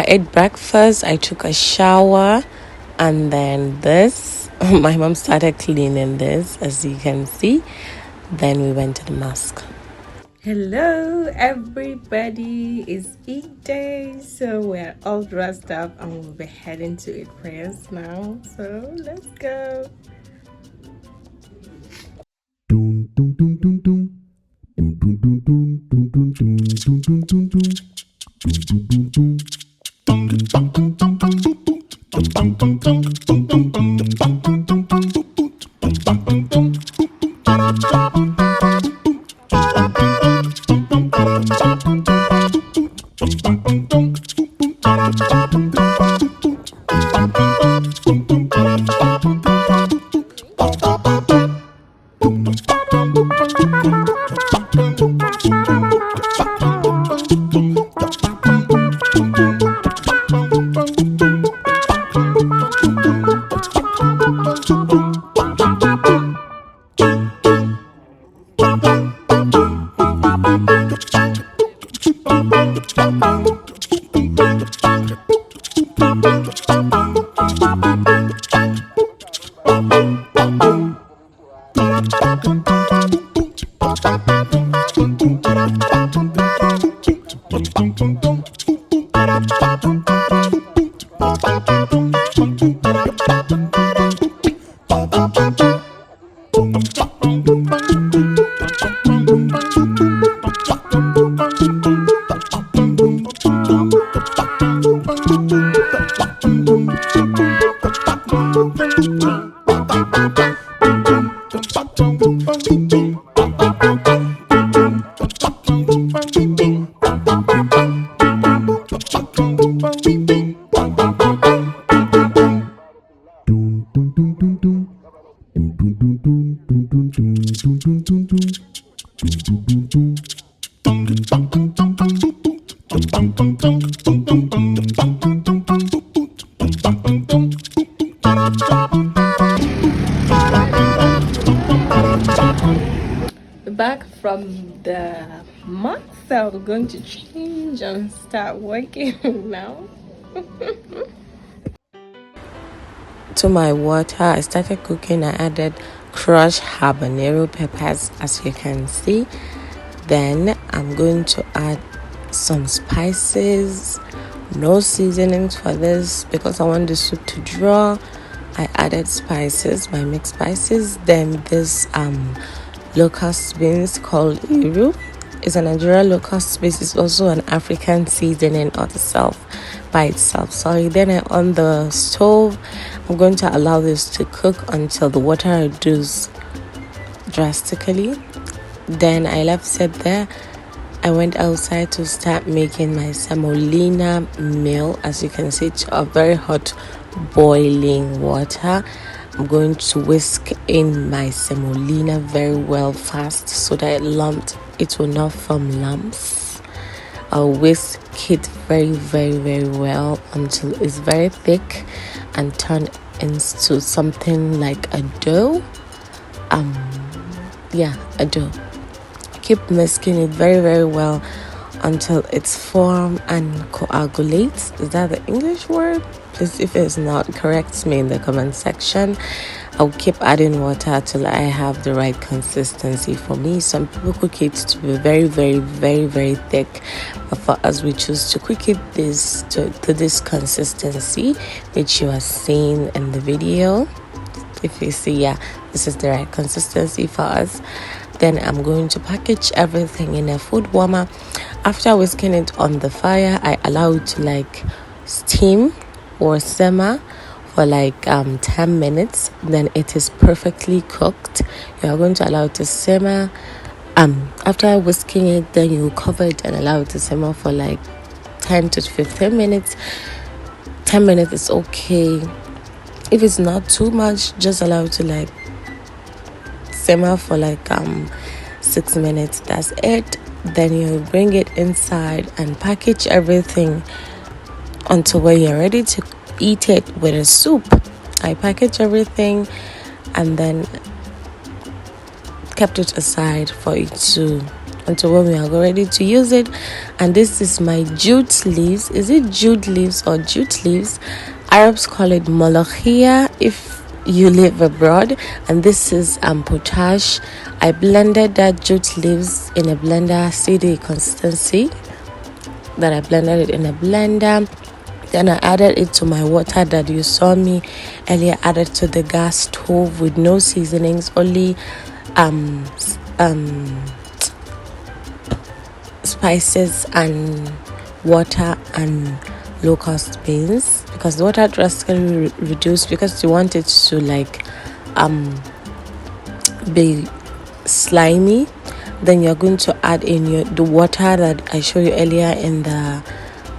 ate breakfast, I took a shower, and then this, my mom started cleaning this, as you can see. Then we went to the mosque. Hello everybody, it's Eid day, so we're all dressed up and we'll be heading to Eid prayers now, so let's go. Back from the mosque, so we're going to change and start working now. To my water, I started cooking. I added crushed habanero peppers, as you can see. Then I'm going to add some spices, no seasonings for this because I want the soup to draw. I added spices, my mixed spices. Then this locust beans called iru. It's a Nigerian locust beans. It's also an African seasoning of itself by itself. Sorry. Then on the stove, I'm going to allow this to cook until the water reduces drastically. Then I left it there. I went outside to start making my semolina meal. As you can see, to a very hot boiling water. I'm going to whisk in my semolina very well fast so that it will not form lumps. I'll whisk it very, very, very well until it's very thick and turn into something like a dough. A dough. Keep whisking it very, very well until it's formed and coagulates. Is that the English word? Please, if it's not, correct me in the comment section. I'll keep adding water till I have the right consistency. For me, some people cook it to be very, very, very, very thick, but for us, we choose to cook it to this consistency which you are seeing in the video. If you see, this is the right consistency for us. Then I'm going to package everything in a food warmer. After whisking it on the fire, I allow it to steam or simmer for 10 minutes. Then it is perfectly cooked. You are going to allow it to simmer. After whisking it, then you cover it and allow it to simmer for 10 to 15 minutes. 10 minutes is okay. If it's not too much, just allow it to simmer for 6 minutes. That's it. Then you bring it inside and package everything until when you're ready to eat it with a soup. I package everything and then kept it aside for it to until when we are ready to use it. And this is my jute leaves. Is it jute leaves or jute leaves? Arabs call it molokhia if you live abroad. And this is potash. I blended that jute leaves in a blender. See the consistency that I blended it in a blender. Then I added it to my water that you saw me earlier added to the gas stove with no seasonings, only spices and water and locust beans, because the water drastically reduced because you want it to like be slimy. Then you're going to add in the water that I showed you earlier in the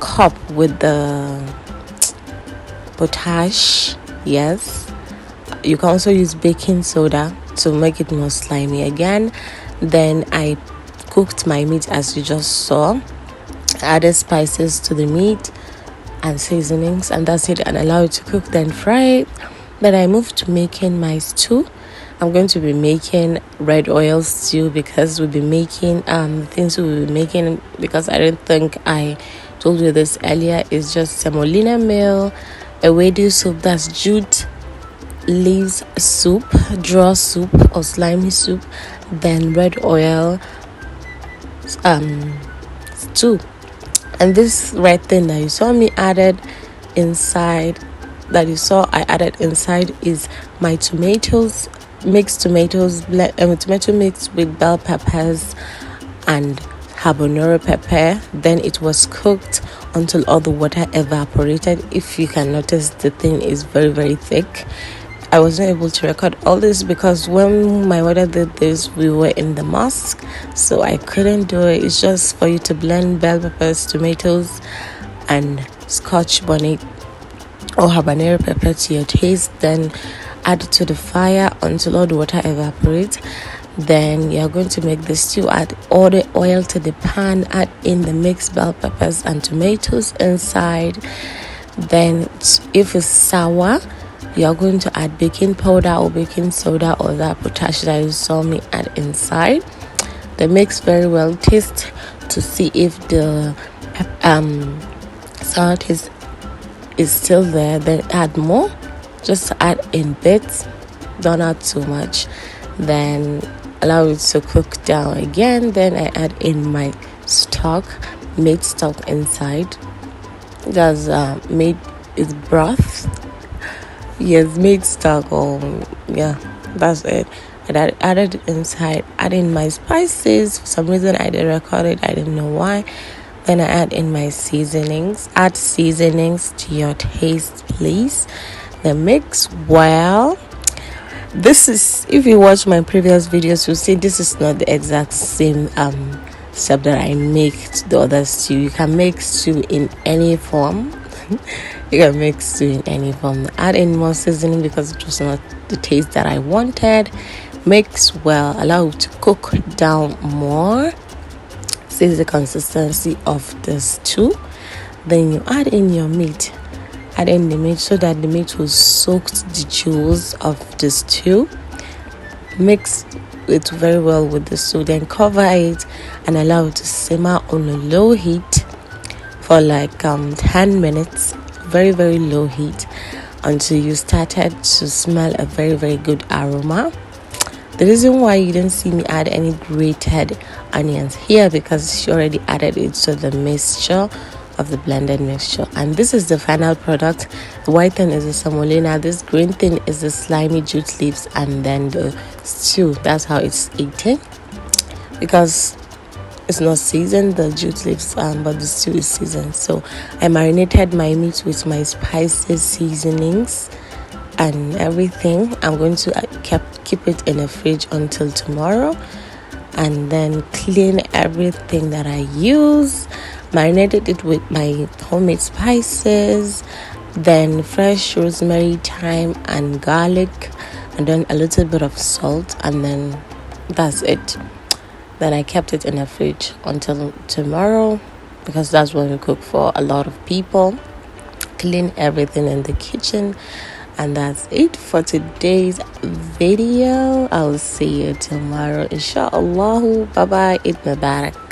cup with the potash. Yes, you can also use baking soda to make it more slimy again. Then I cooked my meat as you just saw, added spices to the meat and seasonings, and that's it, and allow it to cook, then fry it. Then I moved to making my stew. I'm going to be making red oil stew because we'll be making things we'll be making, because I don't think I told you this earlier, is just semolina meal, ewedu soup, that's jute leaves soup, draw soup or slimy soup, then red oil stew. And this red thing that you saw me added inside, I added inside, is my tomatoes, mixed tomatoes, tomato mixed with bell peppers and habanero pepper. Then it was cooked until all the water evaporated. If you can notice, the thing is very, very thick. I wasn't able to record all this because when my mother did this, we were in the mosque, so I couldn't do it. It's just for you to blend bell peppers, tomatoes, and scotch bonnet or habanero pepper to your taste. Then add it to the fire until all the water evaporates. Then you're going to make the stew. Add all the oil to the pan, add in the mixed bell peppers and tomatoes inside. Then if it's sour, you're going to add baking powder or baking soda or that potash that you saw me add inside. Then mix very well, taste to see if the salt is still there. Then add more, just add in bits, don't add too much. Then allow it to cook down again. Then I add in my stock, made stock inside. That's made is broth. Yes, made stock. That's it. And I added inside, adding my spices. For some reason I didn't record it, I didn't know why. Then I add in my seasonings. Add seasonings to your taste, please. Then mix well. This is, if you watch my previous videos, you'll see this is not the exact same step that I make the other stew. You can make stew in any form. You can make stew in any form. Add in more seasoning because it was not the taste that I wanted. Mix well, allow it to cook down more. See the consistency of the stew. Then you add in your meat. Add in the meat so that the meat will soak the juice of the stew. Mix it very well with the stew. Then cover it and allow it to simmer on a low heat for like 10 minutes. Very, very low heat until you started to smell a very, very good aroma. The reason why you didn't see me add any grated onions here, because she already added it to the mixture of the blended mixture. And this is the final product. The white thing is the semolina, this green thing is the slimy jute leaves, and then the stew. That's how it's eaten, because it's not seasoned, the jute leaves, but the stew is seasoned. So I marinated my meat with my spices, seasonings, and everything. I'm going to keep it in the fridge until tomorrow, and then clean everything that I use. Marinated it with my homemade spices, then fresh rosemary, thyme, and garlic, and then a little bit of salt, and then that's it. Then I kept it in the fridge until tomorrow, because that's when we cook for a lot of people. Clean everything in the kitchen, And that's it for today's video. I'll see you tomorrow, inshallah. Bye bye. Eid Mubarak.